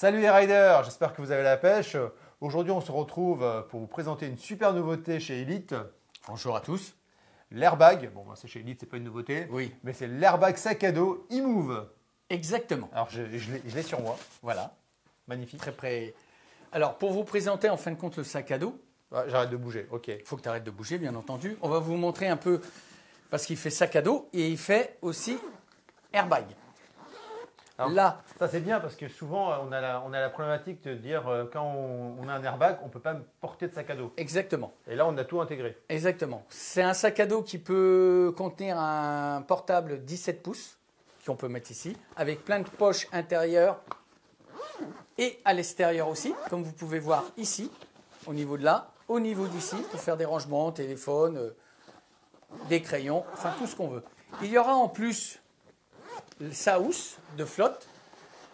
Salut les riders, j'espère que vous avez la pêche. Aujourd'hui, on se retrouve pour vous présenter une super nouveauté chez Elite. Bonjour à tous. L'airbag, bon, c'est chez Elite, c'est pas une nouveauté, Oui. mais c'est l'airbag sac à dos e-move. Exactement. Alors, je l'ai sur moi. Voilà. Magnifique. Très près. Alors, pour vous présenter en fin de compte le sac à dos, Ouais, j'arrête de bouger, ok. il faut que tu arrêtes de bouger, bien entendu. On va vous montrer un peu, parce qu'il fait sac à dos et il fait aussi airbag. Alors, Là, ça c'est bien parce que souvent on a la problématique de dire quand on a un airbag, on ne peut pas porter de sac à dos. exactement. Et là, on a tout intégré. Exactement. C'est un sac à dos qui peut contenir un portable 17 pouces, qu'on peut mettre ici, avec plein de poches intérieures et à l'extérieur aussi, comme vous pouvez voir ici, au niveau de là, au niveau d'ici, pour faire des rangements, téléphone, des crayons, enfin tout ce qu'on veut. Il y aura en plus sa housse de flotte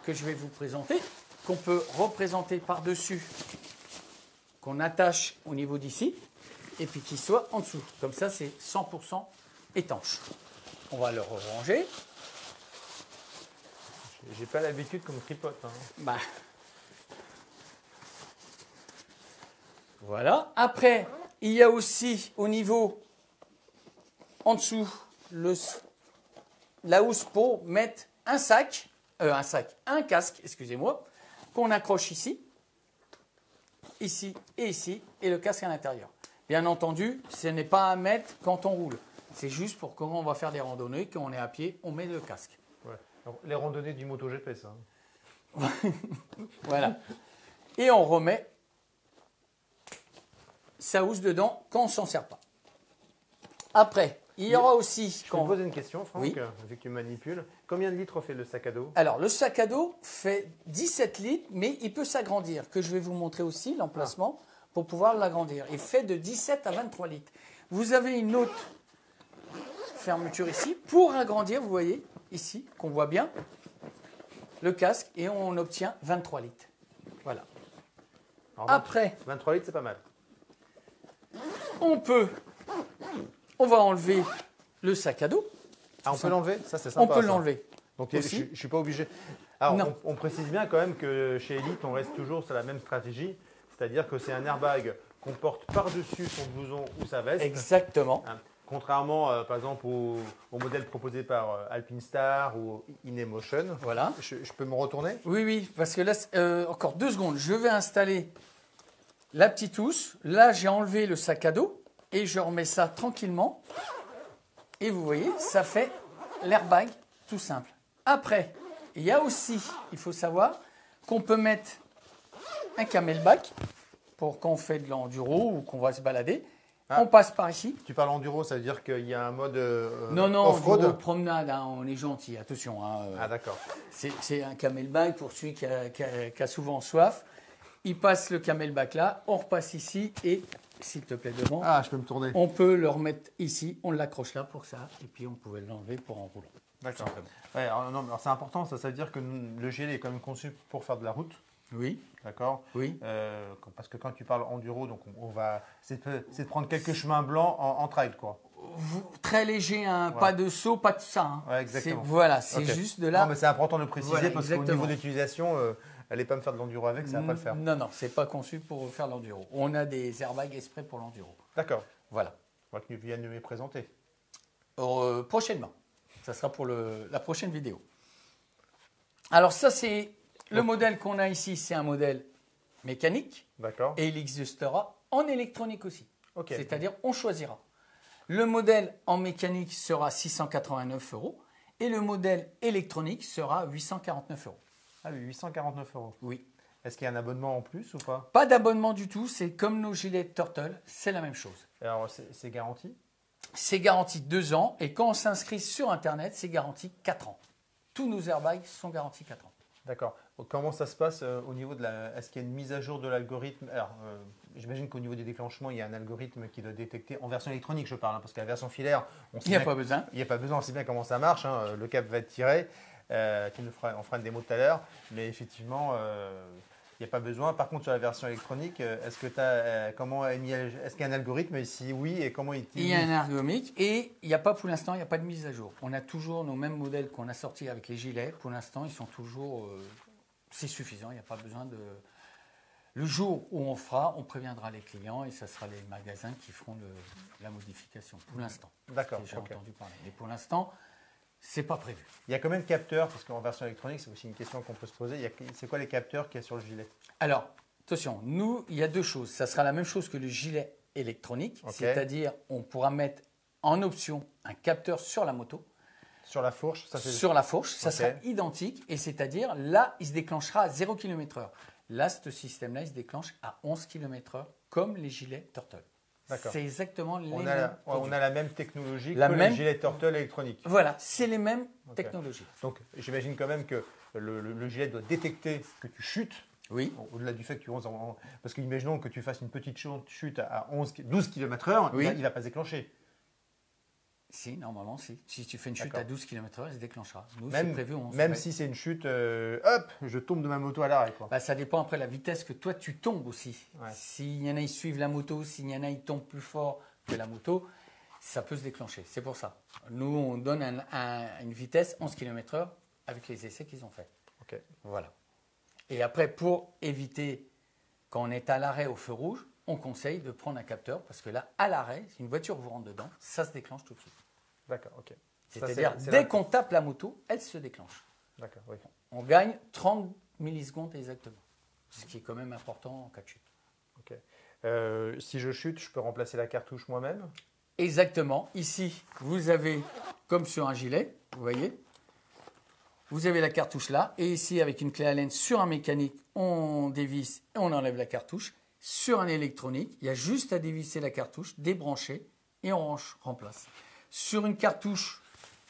que je vais vous présenter, qu'on peut représenter par-dessus, qu'on attache au niveau d'ici, et puis qui soit en dessous. Comme ça, c'est 100% étanche. On va le ranger. J'ai pas l'habitude qu'on me tripote. Hein. Bah. Voilà. Après, il y a aussi au niveau en dessous la housse pour mettre un casque, excusez-moi, qu'on accroche ici, ici et ici, et le casque à l'intérieur. Bien entendu, ce n'est pas à mettre quand on roule. C'est juste pour quand on va faire des randonnées, quand on est à pied, on met le casque. Ouais. Alors, les randonnées du MotoGP, ça. Voilà. Et on remet sa housse dedans quand on ne s'en sert pas. Après, il y aura aussi... Je peux te poser une question, Franck, Oui. vu que tu manipules. Combien de litres fait le sac à dos? Alors, le sac à dos fait 17 litres, mais il peut s'agrandir, que je vais vous montrer aussi l'emplacement pour pouvoir l'agrandir. Il fait de 17 à 23 litres. Vous avez une autre fermeture ici pour agrandir, vous voyez, ici, qu'on voit bien, le casque, et on obtient 23 litres. Voilà. Alors, Après, 23 litres, c'est pas mal. on va enlever le sac à dos. Ah, on peut l'enlever? Ça, c'est sympa. On peut ça. l'enlever. Donc, je Aussi. ne suis pas obligé. Alors, Non. on précise bien quand même que chez Elite, on reste toujours sur la même stratégie. C'est-à-dire que c'est un airbag qu'on porte par-dessus son blouson ou sa veste. Exactement. Hein, contrairement, par exemple, au modèle proposé par Alpinestar ou Inemotion. Voilà. Je peux me retourner? Oui, oui, parce que là, encore 2 secondes, je vais installer la petite housse. Là, j'ai enlevé le sac à dos et je remets ça tranquillement. Et vous voyez, ça fait l'airbag tout simple. Après, il y a aussi, il faut savoir, qu'on peut mettre un camelback pour quand on fait de l'enduro ou qu'on va se balader. Ah. On passe par ici. Tu parles enduro, ça veut dire qu'il y a un mode Non, off-road? enduro, promenade, hein, on est gentil, attention. Hein, Ah, d'accord. C'est un camelback pour celui qui a souvent soif. Il passe le camelback là, on repasse ici et, s'il te plaît, devant, Ah, je peux me tourner. on peut le remettre ici, on l'accroche là pour ça, et puis on pouvait l'enlever pour en roulant. D'accord. Simplement. Ouais, alors, non, alors c'est important, ça veut dire que le gilet est quand même conçu pour faire de la route. Oui, D'accord. oui, Parce que quand tu parles enduro, donc c'est de prendre quelques chemins blancs en trail, quoi. très léger, hein, Ouais. pas de saut, pas de ça. Hein. Ouais, exactement. Voilà, c'est Ok. juste de là. Non, mais c'est important de le préciser Voilà, parce qu'au exactement. niveau d'utilisation, allez pas me faire de l'enduro avec, ça va pas le faire. Non, c'est pas conçu pour faire l'enduro. On a des airbags exprès pour l'enduro. D'accord. Voilà. On va que tu viennes de me les présenter. Prochainement. Ça sera pour la prochaine vidéo. Alors ça, c'est le modèle qu'on a ici. C'est un modèle mécanique D'accord. et il existera en électronique aussi. Ok. C'est-à-dire, on choisira. Le modèle en mécanique sera 689 € et le modèle électronique sera 849 €. Ah oui, 849 €. Oui. Est-ce qu'il y a un abonnement en plus ou pas? Pas d'abonnement du tout. C'est comme nos gilets Turtle. C'est la même chose. Alors, c'est garanti? C'est garanti 2 ans et quand on s'inscrit sur Internet, c'est garanti 4 ans. Tous nos airbags sont garantis 4 ans. D'accord. Comment ça se passe au niveau de la... Est-ce qu'il y a une mise à jour de l'algorithme? Alors, j'imagine qu'au niveau des déclenchements, il y a un algorithme qui doit détecter, en version électronique je parle, hein, parce que la version filaire, on sait Il n'y a bien pas besoin. il n'y a pas besoin, on sait bien comment ça marche, hein, le cap va être tiré, on fera une démo tout à l'heure, mais effectivement, il n'y a pas besoin. Par contre, sur la version électronique, est-ce que tu as, est-ce qu'il y a un algorithme et si oui, et comment Il y a un ergonomique et il n'y a pas pour l'instant, il n'y a pas de mise à jour. On a toujours nos mêmes modèles qu'on a sortis avec les gilets. Pour l'instant, ils sont toujours c'est suffisant, il n'y a pas besoin de... Le jour où on fera, on préviendra les clients et ce sera les magasins qui feront la modification, pour l'instant. D'accord. J'ai entendu parler. Mais pour l'instant, c'est pas prévu. Il y a combien de capteurs? Parce qu'en version électronique, c'est aussi une question qu'on peut se poser. C'est quoi les capteurs qu'il y a sur le gilet? Alors, attention, nous, il y a deux choses. Ça sera la même chose que le gilet électronique, c'est-à-dire on pourra mettre en option un capteur sur la moto. Sur la fourche, sur la fourche, ça sera identique, et c'est-à-dire là, il se déclenchera à 0 km/h. Là, ce système-là, il se déclenche à 11 km/h, comme les gilets Turtle. C'est exactement les mêmes. On a la même technologie que le gilet Turtle électronique. Voilà, c'est les mêmes technologies. Donc, j'imagine quand même que le gilet doit détecter que tu chutes. Oui. Au-delà du fait que tu parce qu'imaginons que tu fasses une petite chute à 12 km/h, il ne va pas se déclencher. Si, normalement, si. Si tu fais une chute à 12 km/h, elle se déclenchera. Nous, c'est prévu. Même si c'est une chute, hop, je tombe de ma moto à l'arrêt. Bah, ça dépend après la vitesse que toi, tu tombes aussi. Ouais. S'il y en a, ils suivent la moto, s'il y en a, ils tombent plus fort que la moto, ça peut se déclencher. C'est pour ça. Nous, on donne une vitesse 11 km/h avec les essais qu'ils ont faits. Ok. Voilà. Et après, pour éviter, quand on est à l'arrêt au feu rouge, on conseille de prendre un capteur parce que là, à l'arrêt, si une voiture vous rentre dedans, ça se déclenche tout de suite. D'accord, ok. C'est-à-dire, dès qu'on tape la moto, elle se déclenche. D'accord, oui. On gagne 30 millisecondes exactement, ce qui est quand même important en cas de chute. Ok. Si je chute, je peux remplacer la cartouche moi-même? Exactement. Ici, vous avez, comme sur un gilet, vous voyez, vous avez la cartouche là, et ici, avec une clé Allen sur un mécanique, on dévisse et on enlève la cartouche. Sur un électronique, il y a juste à dévisser la cartouche, débrancher et on remplace. Sur une cartouche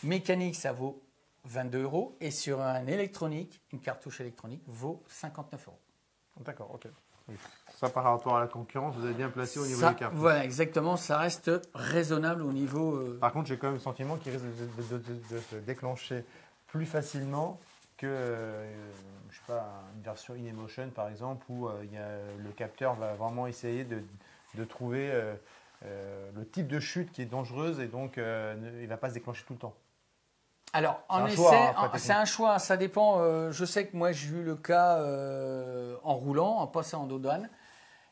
mécanique, ça vaut 22 €, et sur un électronique, une cartouche électronique vaut 59 €. D'accord, ok. Oui. Ça, par rapport à la concurrence, vous avez bien placé au niveau des cartouches. Voilà, exactement, ça reste raisonnable au niveau... Par contre, j'ai quand même le sentiment qu'il risque de se déclencher plus facilement que je sais pas, une version InEmotion par exemple, où le capteur va vraiment essayer de trouver le type de chute qui est dangereuse, et donc il ne va pas se déclencher tout le temps. Alors, en essai, c'est un choix, ça dépend. Je sais que moi j'ai eu le cas en roulant, en passant en douane.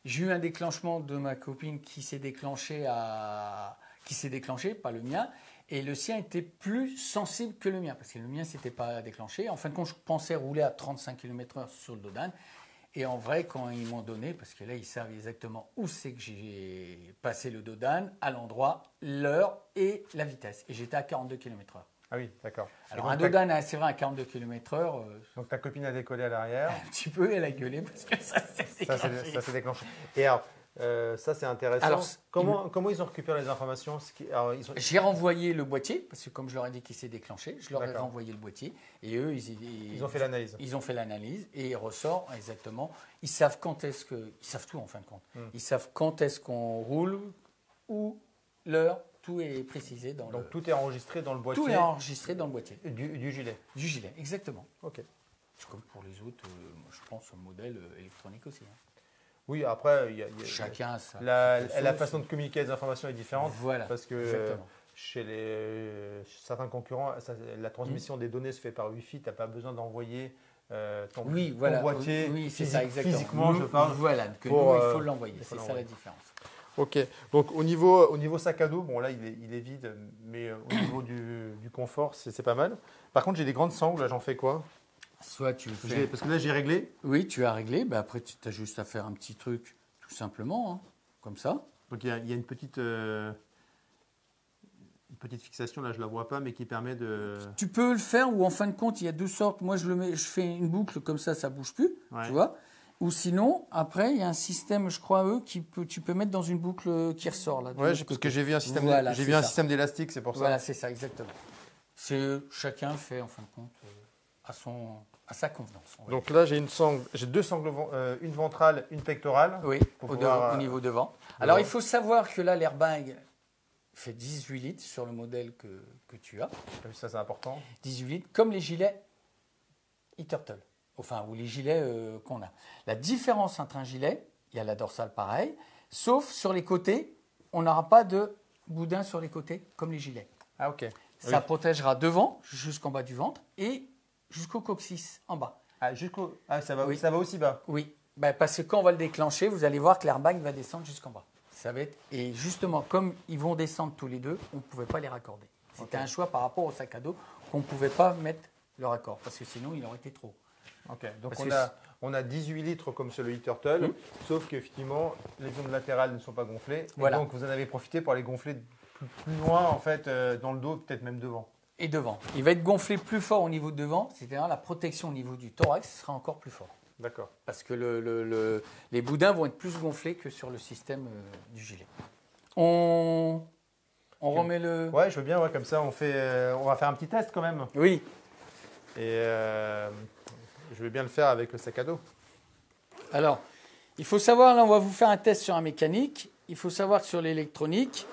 J'ai eu un déclenchement de ma copine qui s'est déclenché, pas le mien. Et le sien était plus sensible que le mien, parce que le mien ne s'était pas déclenché. En fin de compte, je pensais rouler à 35 km/h sur le Dodane. Et en vrai, quand ils m'ont donné, parce que là, ils savent exactement où c'est que j'ai passé le Dodane, à l'endroit, l'heure et la vitesse. Et j'étais à 42 km/h. Ah oui, d'accord. Alors, un Dodane, c'est vrai, à 42 km/h. Donc, ta copine a décollé à l'arrière. Un petit peu, elle a gueulé, parce que ça s'est déclenché. Et alors, ça, c'est intéressant. Alors, comment ils ont récupéré les informations? J'ai renvoyé le boîtier, parce que comme je leur ai dit qu'il s'est déclenché, je leur ai renvoyé le boîtier. Et eux, ils ont fait l'analyse. Ils ont fait l'analyse et il ressort exactement. Ils savent quand est-ce que... Ils savent tout en fin de compte. Ils savent quand est-ce qu'on roule, où, l'heure, tout est précisé dans Donc tout est enregistré dans le boîtier? Tout est enregistré dans le boîtier. Du gilet? Du gilet, exactement. Ok. C'est comme pour les autres, je pense, modèle électronique aussi. Oui, après, chacun a sa la façon de communiquer les informations est différente. Voilà, parce que chez certains concurrents, la transmission des données se fait par Wi-Fi. Tu n'as pas besoin d'envoyer ton boîtier physiquement, je parle. Voilà, que nous, il faut l'envoyer. C'est ça la différence. Ok, donc au niveau sac à dos, bon là il est vide, mais au niveau du confort, c'est pas mal. Par contre, j'ai des grandes sangles, là j'en fais quoi? Soit tu parce que là j'ai réglé. Oui, tu as réglé, bah après tu as juste à faire un petit truc tout simplement, hein, comme ça. Donc il y a une petite fixation, là je la vois pas, mais qui permet de... Tu peux le faire, ou en fin de compte il y a deux sortes. Moi je fais une boucle comme ça bouge plus, tu vois. Ou sinon, après, il y a un système, je crois, tu peux mettre dans une boucle qui ressort. Là, oui, parce que j'ai vu un système, système d'élastique, c'est pour ça. Voilà, c'est ça, exactement. Chacun fait, en fin de compte, à sa convenance. Donc là, j'ai deux sangles, une ventrale, une pectorale. Oui, au niveau devant. Alors, il faut savoir que là, l'airbag fait 18 litres sur le modèle que tu as. Ça, c'est important. 18 litres, comme les gilets e-Turtle. Enfin, ou les gilets qu'on a. La différence entre un gilet, il y a la dorsale pareil, sauf sur les côtés, on n'aura pas de boudin sur les côtés comme les gilets. Ah ok. Ça protégera devant, jusqu'en bas du ventre, et jusqu'au coccyx en bas. Ah, ça va, Oui. ça va aussi bas. Oui, ben, parce que quand on va le déclencher, vous allez voir que l'airbag va descendre jusqu'en bas. Ça va être... Et justement, comme ils vont descendre tous les deux, on ne pouvait pas les raccorder. C'était un choix par rapport au sac à dos qu'on ne pouvait pas mettre le raccord, parce que sinon, il aurait été trop. Ok, donc Parce on a 18 litres comme sur le e-Turtle, sauf qu'effectivement, les zones latérales ne sont pas gonflées. Voilà. Et donc, vous en avez profité pour les gonfler plus loin, en fait, dans le dos, peut-être même devant. Et devant. Il va être gonflé plus fort au niveau de devant, c'est-à-dire la protection au niveau du thorax sera encore plus fort. D'accord. Parce que les boudins vont être plus gonflés que sur le système du gilet. On remet le... Ouais, je veux bien, ouais, comme ça, on va faire un petit test quand même. Oui. Et je vais bien le faire avec le sac à dos. Alors, il faut savoir, là, on va vous faire un test sur un mécanique. Il faut savoir que sur l'électronique,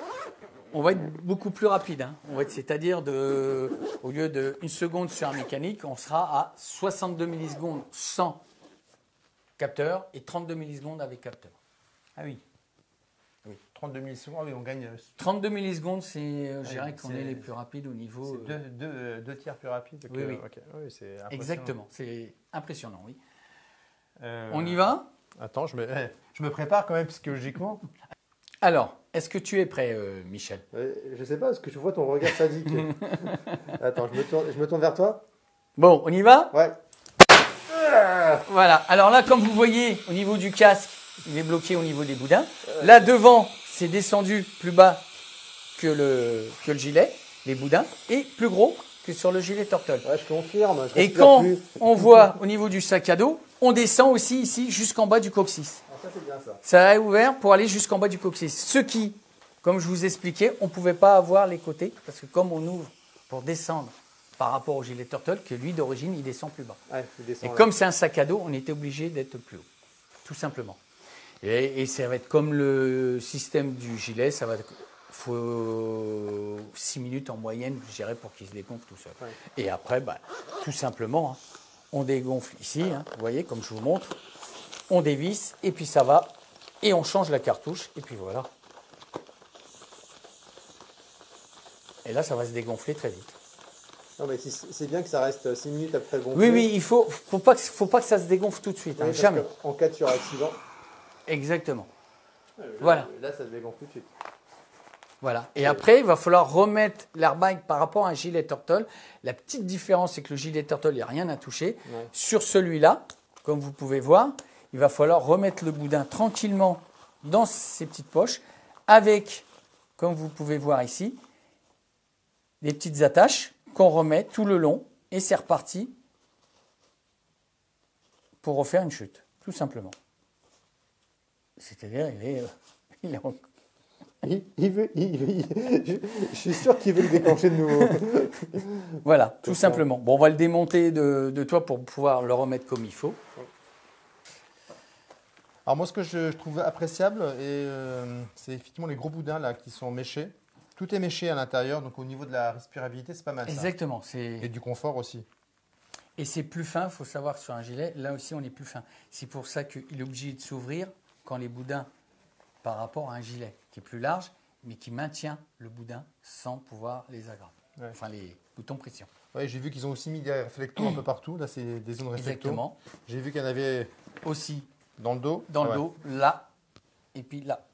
on va être beaucoup plus rapide. Hein. C'est-à-dire, au lieu de 1 seconde sur un mécanique, on sera à 62 millisecondes sans capteur et 32 millisecondes avec capteur. Ah oui. Oui. 32 millisecondes, ah oui, on gagne. 32 millisecondes, je dirais qu'on est les plus rapides au niveau... C'est deux tiers plus rapide. Oui, oui. Okay. Oui, c'est impressionnant. Exactement, c'est impressionnant, oui. On y va? Attends, je me prépare quand même psychologiquement. Alors, est-ce que tu es prêt, Michel? Je sais pas, parce que je vois ton regard sadique. Attends, je me tourne vers toi. Bon, on y va? Ouais. Voilà, alors là, comme vous voyez, au niveau du casque, il est bloqué au niveau des boudins. Là, devant, c'est descendu plus bas que le gilet, les boudins, et plus gros que sur le gilet Turtle. Ouais, je confirme. Et quand on voit au niveau du sac à dos, on descend aussi ici jusqu'en bas du coccyx. Ah, ça, c'est bien ça. Ça est ouvert pour aller jusqu'en bas du coccyx. Ce qui, comme je vous expliquais, on ne pouvait pas avoir les côtés, parce que comme on ouvre pour descendre par rapport au gilet Turtle, que lui, d'origine, il descend plus bas. Ouais, il descend Et là. comme c'est un sac à dos, on était obligé d'être plus haut, tout simplement. Et ça va être comme le système du gilet, ça va faut 6 minutes en moyenne, je dirais, pour qu'il se dégonfle tout seul. Ouais. Et après, tout simplement, hein, on dégonfle ici, hein, vous voyez, comme je vous montre, on dévisse, et puis ça va, et on change la cartouche, et puis voilà. Et là, ça va se dégonfler très vite. Non, mais c'est bien que ça reste 6 minutes après gonfler. Oui, oui, il faut pas que ça se dégonfle tout de suite, hein, Oui, jamais. En cas de suraccident. Exactement. Là, Voilà. Là, ça se dégonfle tout de suite. Voilà. Et après, il va falloir remettre l'airbag par rapport à un gilet Turtle. La petite différence, c'est que le gilet Turtle, il n'y a rien à toucher. Ouais. Sur celui-là, comme vous pouvez voir, il va falloir remettre le boudin tranquillement dans ses petites poches avec, comme vous pouvez voir ici, des petites attaches qu'on remet tout le long et c'est reparti pour refaire une chute, tout simplement. C'est-à-dire, il est en... Je suis sûr qu'il veut le déclencher de nouveau. Voilà, tout simplement. Bon, on va le démonter de toi pour pouvoir le remettre comme il faut. Alors moi, ce que je trouve appréciable, c'est effectivement les gros boudins là qui sont méchés. Tout est méché à l'intérieur, donc au niveau de la respirabilité, c'est pas mal. Exactement. Ça. Et du confort aussi. Et c'est plus fin, il faut savoir que sur un gilet, là aussi on est plus fin. C'est pour ça qu'il est obligé de s'ouvrir quand les boudins, par rapport à un gilet qui est plus large, mais qui maintient le boudin sans pouvoir les aggraver. Ouais. Enfin, les boutons pression. Oui, j'ai vu qu'ils ont aussi mis des réflecteurs un peu partout. Là, c'est des zones réflecteurs. Exactement. J'ai vu qu'il y en avait aussi dans le dos. Dans le dos, là, et puis là.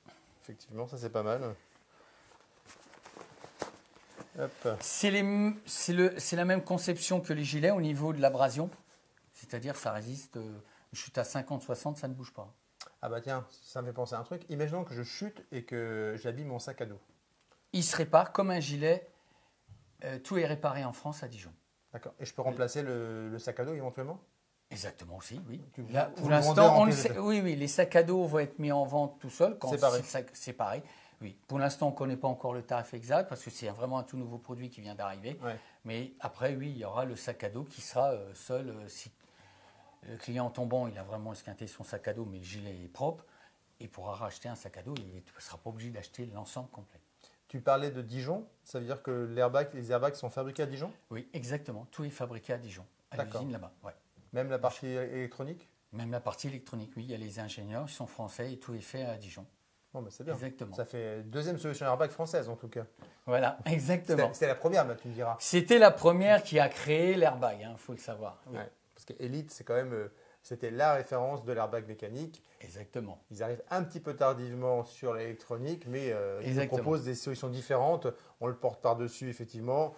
Effectivement, ça c'est pas mal. C'est la même conception que les gilets au niveau de l'abrasion. C'est-à-dire ça résiste, je chute à 50-60, ça ne bouge pas. Ah bah tiens, ça me fait penser à un truc. Imaginons que je chute et que j'abîme mon sac à dos. Il se répare comme un gilet. Tout est réparé en France à Dijon. D'accord. Et je peux remplacer le sac à dos éventuellement? Exactement aussi, oui. Là, pour l'instant, oui, les sacs à dos vont être mis en vente tout seuls. Séparés. Oui. Pour l'instant, on ne connaît pas encore le tarif exact parce que c'est vraiment un tout nouveau produit qui vient d'arriver. Ouais. Mais après, oui, il y aura le sac à dos qui sera seul. Si le client tombant, il a vraiment esquinté son sac à dos, mais le gilet est propre, il pourra racheter un sac à dos. Il ne sera pas obligé d'acheter l'ensemble complet. Tu parlais de Dijon, ça veut dire que les airbags sont fabriqués à Dijon? Oui, exactement. Tout est fabriqué à Dijon, à l'usine là-bas. Ouais. Même la partie électronique? Même la partie électronique, oui. Il y a les ingénieurs, ils sont français et tout est fait à Dijon. Bon, ben c'est bien. Exactement. Ça fait deuxième solution airbag française en tout cas. Voilà, exactement. C'était la première, tu me diras. C'était la première qui a créé l'airbag, il faut le savoir. Oui. Ouais. Parce qu'Elite, c'est quand même, c'était la référence de l'airbag mécanique. Exactement. Ils arrivent un petit peu tardivement sur l'électronique, mais ils nous proposent des solutions différentes. On le porte par-dessus, effectivement.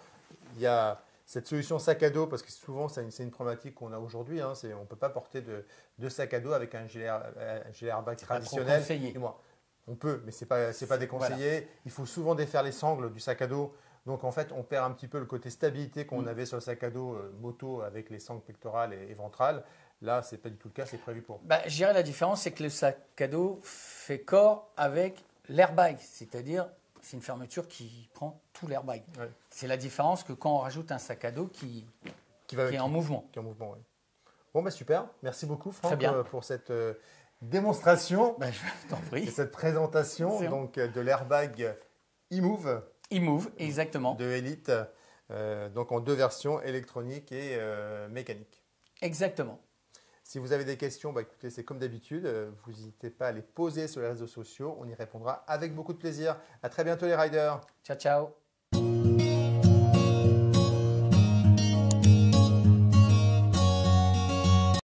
Il y a cette solution sac à dos, parce que souvent, c'est une problématique qu'on a aujourd'hui. Hein, on ne peut pas porter de sac à dos avec un gilet airbag traditionnel. Et moi, on peut, mais ce n'est pas déconseillé. Voilà. Il faut souvent défaire les sangles du sac à dos. Donc, en fait, on perd un petit peu le côté stabilité qu'on avait sur le sac à dos moto avec les sangles pectorales et ventrales. Là, ce n'est pas du tout le cas, c'est prévu pour. Je dirais la différence, c'est que le sac à dos fait corps avec l'airbag, c'est-à-dire c'est une fermeture qui prend tout l'airbag. Ouais. C'est la différence que quand on rajoute un sac à dos qui est en mouvement. Qui est en mouvement, oui. Bon, super. Merci beaucoup, Franck, pour cette démonstration. Je t'en prie. Et cette présentation donc, de l'airbag eMove. eMove, exactement. De Elite, donc en 2 versions, électronique et mécanique. Exactement. Si vous avez des questions, écoutez, c'est comme d'habitude. Vous n'hésitez pas à les poser sur les réseaux sociaux. On y répondra avec beaucoup de plaisir. À très bientôt les riders. Ciao, ciao.